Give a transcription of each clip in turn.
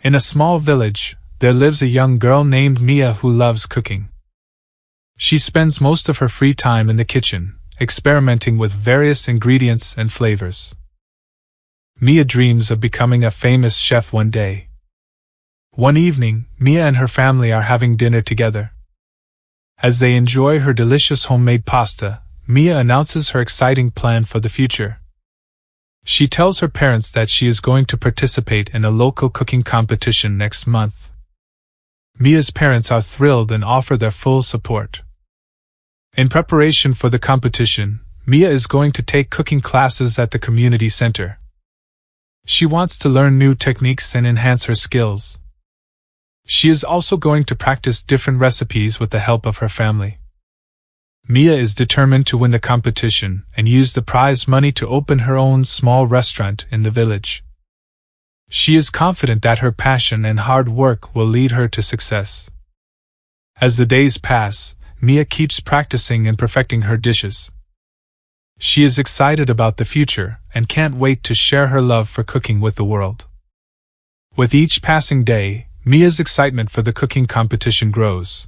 In a small village, there lives a young girl named Mia who loves cooking. She spends most of her free time in the kitchen, experimenting with various ingredients and flavors. Mia dreams of becoming a famous chef one day. One evening, Mia and her family are having dinner together. As they enjoy her delicious homemade pasta, Mia announces her exciting plan for the future. She tells her parents that she is going to participate in a local cooking competition next month. Mia's parents are thrilled and offer their full support. In preparation for the competition, Mia is going to take cooking classes at the community center. She wants to learn new techniques and enhance her skills. She is also going to practice different recipes with the help of her family. Mia is determined to win the competition and use the prize money to open her own small restaurant in the village. She is confident that her passion and hard work will lead her to success. As the days pass, Mia keeps practicing and perfecting her dishes. She is excited about the future and can't wait to share her love for cooking with the world. With each passing day, Mia's excitement for the cooking competition grows.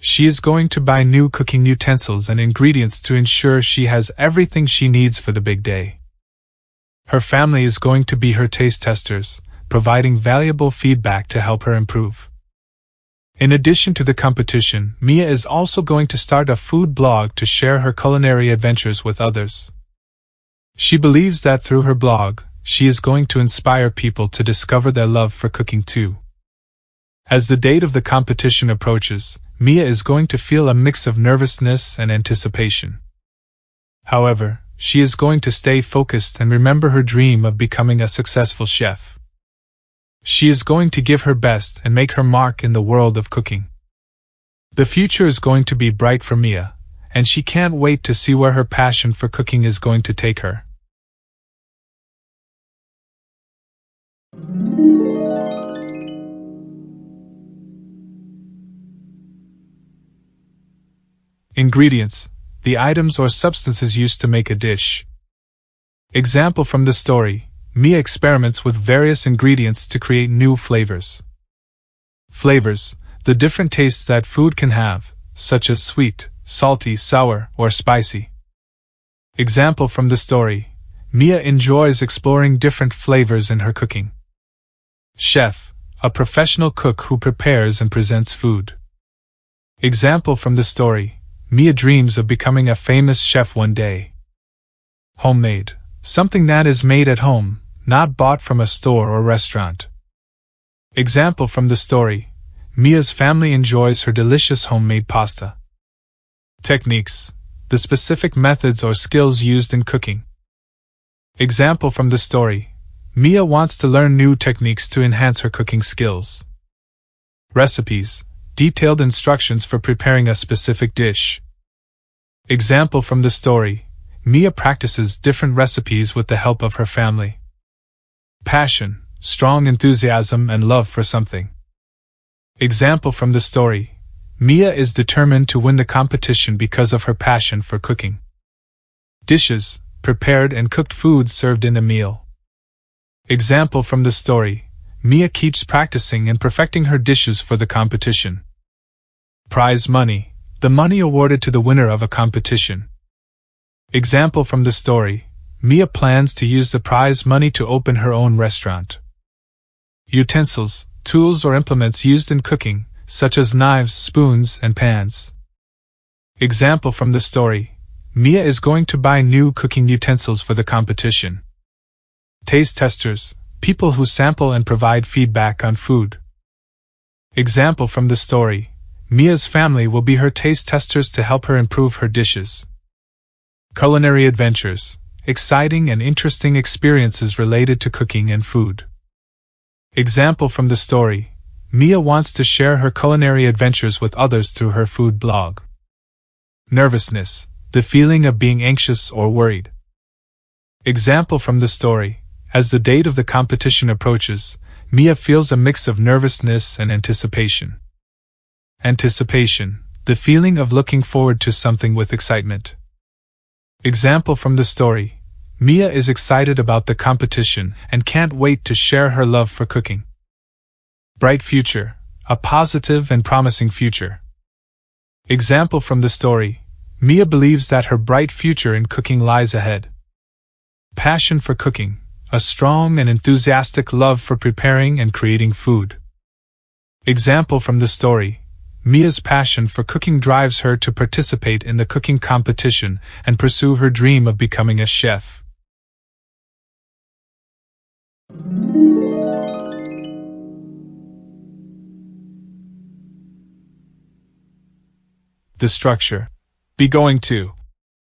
She is going to buy new cooking utensils and ingredients to ensure she has everything she needs for the big day. Her family is going to be her taste testers, providing valuable feedback to help her improve. In addition to the competition, Mia is also going to start a food blog to share her culinary adventures with others. She believes that through her blog, she is going to inspire people to discover their love for cooking too. As the date of the competition approaches, Mia is going to feel a mix of nervousness and anticipation. However, she is going to stay focused and remember her dream of becoming a successful chef. She is going to give her best and make her mark in the world of cooking. The future is going to be bright for Mia, and she can't wait to see where her passion for cooking is going to take her. Ingredients: the items or substances used to make a dish. Example from the story: Mia experiments with various ingredients to create new flavors. Flavors: the different tastes that food can have, such as sweet, salty, sour, or spicy. Example from the story: Mia enjoys exploring different flavors in her cooking. Chef: a professional cook who prepares and presents food. Example from the story: Mia dreams of becoming a famous chef one day. Homemade: something that is made at home, not bought from a store or restaurant. Example from the story: Mia's family enjoys her delicious homemade pasta. Techniques: the specific methods or skills used in cooking. Example from the story: Mia wants to learn new techniques to enhance her cooking skills. Recipes: detailed instructions for preparing a specific dish. Example from the story: Mia practices different recipes with the help of her family. Passion: strong enthusiasm and love for something. Example from the story: Mia is determined to win the competition because of her passion for cooking. Dishes: prepared and cooked foods served in a meal. Example from the story: Mia keeps practicing and perfecting her dishes for the competition. Prize money: the money awarded to the winner of a competition. Example from the story: Mia plans to use the prize money to open her own restaurant. Utensils: tools or implements used in cooking, such as knives, spoons, and pans. Example from the story: Mia is going to buy new cooking utensils for the competition. Taste testers: people who sample and provide feedback on food. Example from the story: Mia's family will be her taste testers to help her improve her dishes. Culinary adventures: exciting and interesting experiences related to cooking and food. Example from the story: Mia wants to share her culinary adventures with others through her food blog. Nervousness: the feeling of being anxious or worried. Example from the story: as the date of the competition approaches, Mia feels a mix of nervousness and anticipation. Anticipation: the feeling of looking forward to something with excitement. Example from the story: Mia is excited about the competition and can't wait to share her love for cooking. bright future, a positive and promising future. Example from the story, Mia believes that her bright future in cooking lies ahead. Passion for cooking, a strong and enthusiastic love for preparing and creating food. Example from the story, Mia's passion for cooking drives her to participate in the cooking competition and pursue her dream of becoming a chef. The structure, be going to,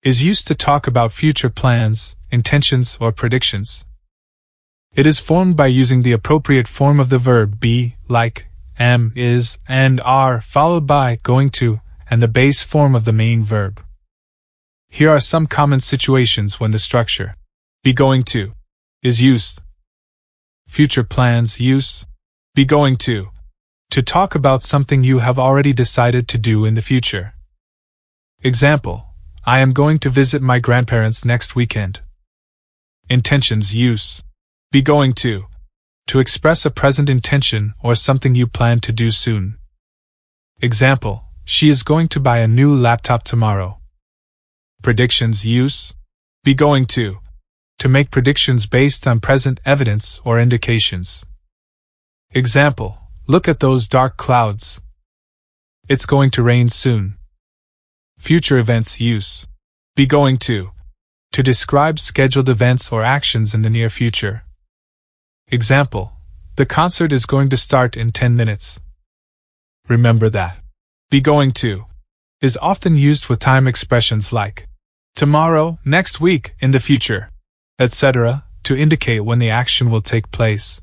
is used to talk about future plans, intentions, or predictions. It is formed by using the appropriate form of the verb be, like, am, is, and are, followed by going to, and the base form of the main verb. Here are some common situations when the structure, be going to, is used. Future plans use, be going to talk about something you have already decided to do in the future. Example, I am going to visit my grandparents next weekend. Intentions use, be going to express a present intention or something you plan to do soon. Example, she is going to buy a new laptop tomorrow. Predictions use, be going to make predictions based on present evidence or indications. Example, look at those dark clouds. It's going to rain soon. Future events use, be going to describe scheduled events or actions in the near future. Example, the concert is going to start in 10 minutes. Remember that be going to is often used with time expressions like tomorrow, next week, in the future, etc., to indicate when the action will take place.